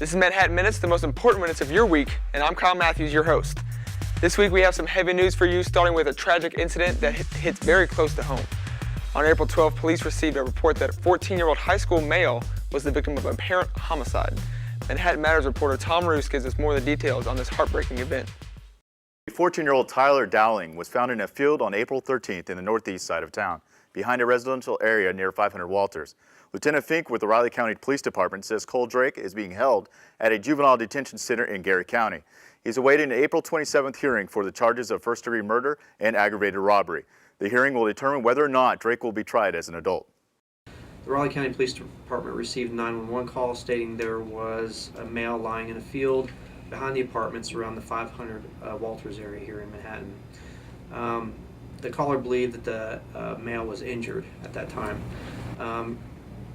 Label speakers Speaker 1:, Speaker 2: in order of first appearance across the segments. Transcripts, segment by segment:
Speaker 1: This is Manhattan Minutes, the most important minutes of your week, and I'm Kyle Matthews, your host. This week we have some heavy news for you, starting with a tragic incident that hits very close to home. On April 12th, police received a report that a 14-year-old high school male was the victim of apparent homicide. Manhattan Matters reporter Tom Roos gives us more of the details on this heartbreaking event.
Speaker 2: 14-year-old Tyler Dowling was found in a field on April 13th in the northeast side of town, behind a residential area near 500 Walters. Lieutenant Fink with the Riley County Police Department says Cole Drake is being held at a juvenile detention center in Gary County. He's awaiting an April 27th hearing for the charges of first-degree murder and aggravated robbery. The hearing will determine whether or not Drake will be tried as an adult.
Speaker 3: The Raleigh County Police Department received a 911 call stating there was a male lying in a field behind the apartments around the 500 Walters area here in Manhattan. The caller believed that the male was injured at that time.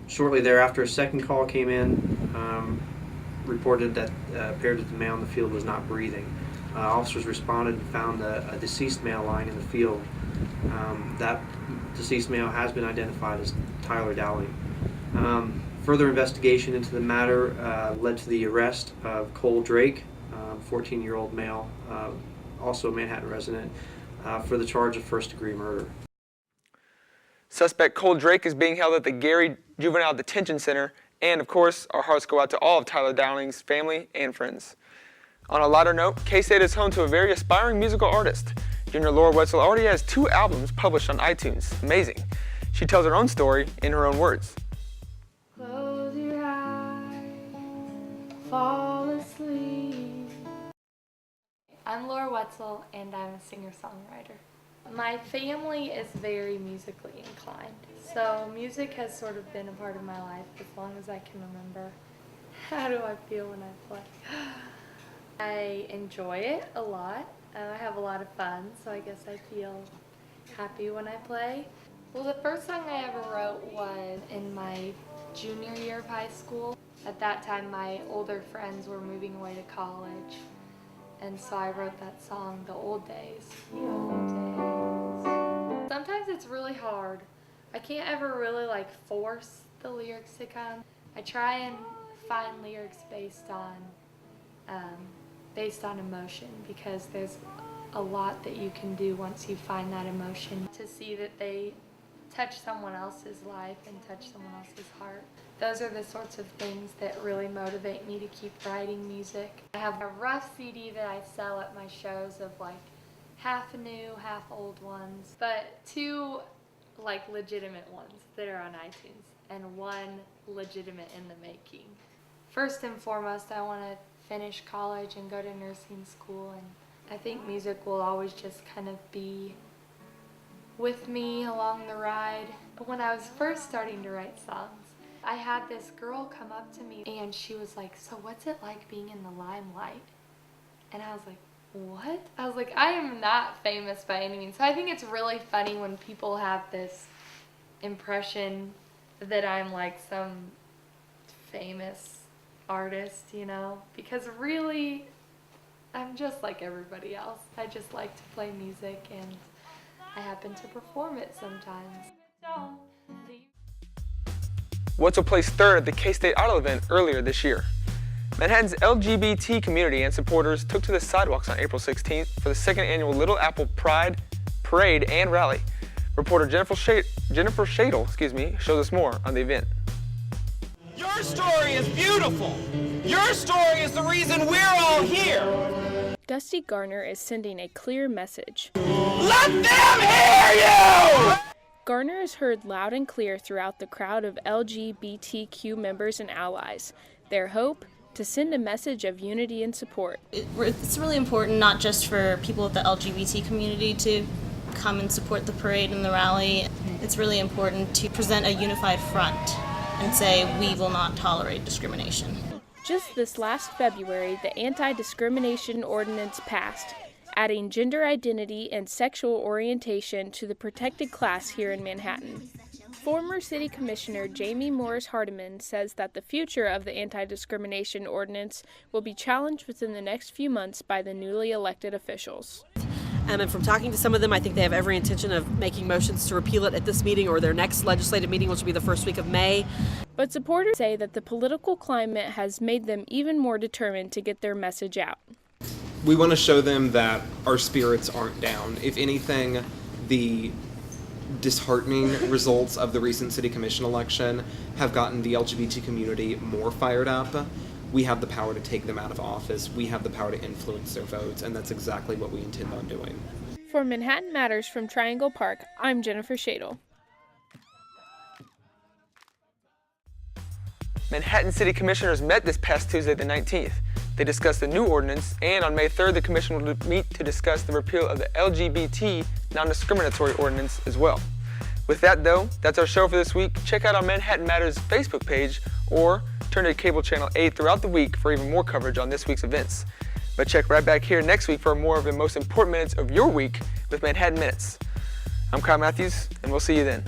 Speaker 3: Shortly thereafter, a second call came in, reported that appeared that the male in the field was not breathing. Officers responded and found a deceased male lying in the field. That deceased male has been identified as Tyler Dowling. Further investigation into the matter led to the arrest of Cole Drake, 14-year-old male, also a Manhattan resident, for the charge of first-degree murder.
Speaker 1: Suspect Cole Drake is being held at the Gary Juvenile Detention Center, and of course, our hearts go out to all of Tyler Dowling's family and friends. On a lighter note, K-State is home to a very aspiring musical artist. Junior Laura Wetzel already has 2 albums published on iTunes. Amazing. She tells her own story in her own words.
Speaker 4: Close your eyes, fall asleep. I'm Laura Wetzel, and I'm a singer-songwriter. My family is very musically inclined, so music has sort of been a part of my life as long as I can remember. How do I feel when I play? I enjoy it a lot. I have a lot of fun, so I guess I feel happy when I play. Well, the first song I ever wrote was in my junior year of high school. At that time, my older friends were moving away to college, and so I wrote that song, The Old Days. The old days. Sometimes it's really hard. I can't ever really force the lyrics to come. I try and find lyrics based on emotion, because there's a lot that you can do once you find that emotion. To see that they touch someone else's life and touch someone else's heart. Those are the sorts of things that really motivate me to keep writing music. I have a rough CD that I sell at my shows of half new, half old ones, but 2 legitimate ones that are on iTunes and 1 legitimate in the making. First and foremost, I want to finish college and go to nursing school, and I think music will always just kind of be with me along the ride. But when I was first starting to write songs, I had this girl come up to me and she was like, "So what's it like being in the limelight?" And I was like, "What?" I was like, I am not famous by any means. So I think it's really funny when people have this impression that I'm some famous artist, because really I'm just like everybody else. I just like to play music and I happen to perform it sometimes.
Speaker 1: Wetzel placed 3rd at the K-State Idol event earlier this year. Manhattan's LGBT community and supporters took to the sidewalks on April 16th for the 2nd annual Little Apple Pride, Parade, and Rally. Reporter Jennifer Shadle, shows us more on the event.
Speaker 5: Your story is beautiful. Your story is the reason we're all here.
Speaker 6: Dusty Garner is sending a clear message.
Speaker 5: Let them hear you!
Speaker 6: Garner is heard loud and clear throughout the crowd of LGBTQ members and allies. Their hope? To send a message of unity and support.
Speaker 7: It's really important not just for people of the LGBT community to come and support the parade and the rally. It's really important to present a unified front and say we will not tolerate discrimination.
Speaker 6: Just this last February, the Anti-Discrimination Ordinance passed, adding gender identity and sexual orientation to the protected class here in Manhattan. Former City Commissioner Jamie Morris Hardiman says that the future of the Anti-Discrimination Ordinance will be challenged within the next few months by the newly elected officials.
Speaker 8: And from talking to some of them, I think they have every intention of making motions to repeal it at this meeting or their next legislative meeting, which will be the first week of May.
Speaker 6: But supporters say that the political climate has made them even more determined to get their message out.
Speaker 9: We want to show them that our spirits aren't down. If anything, the disheartening results of the recent city commission election have gotten the LGBT community more fired up. We have the power to take them out of office. We have the power to influence their votes, and that's exactly what we intend on doing.
Speaker 6: For Manhattan Matters from Triangle Park, I'm Jennifer Shadle.
Speaker 1: Manhattan City Commissioners met this past Tuesday the 19th. They discussed the new ordinance, and on May 3rd, the commission will meet to discuss the repeal of the LGBT non-discriminatory ordinance as well. With that though, that's our show for this week. Check out our Manhattan Matters Facebook page or turn to cable channel 8 throughout the week for even more coverage on this week's events. But check right back here next week for more of the most important minutes of your week with Manhattan Minutes. I'm Kyle Matthews, and we'll see you then.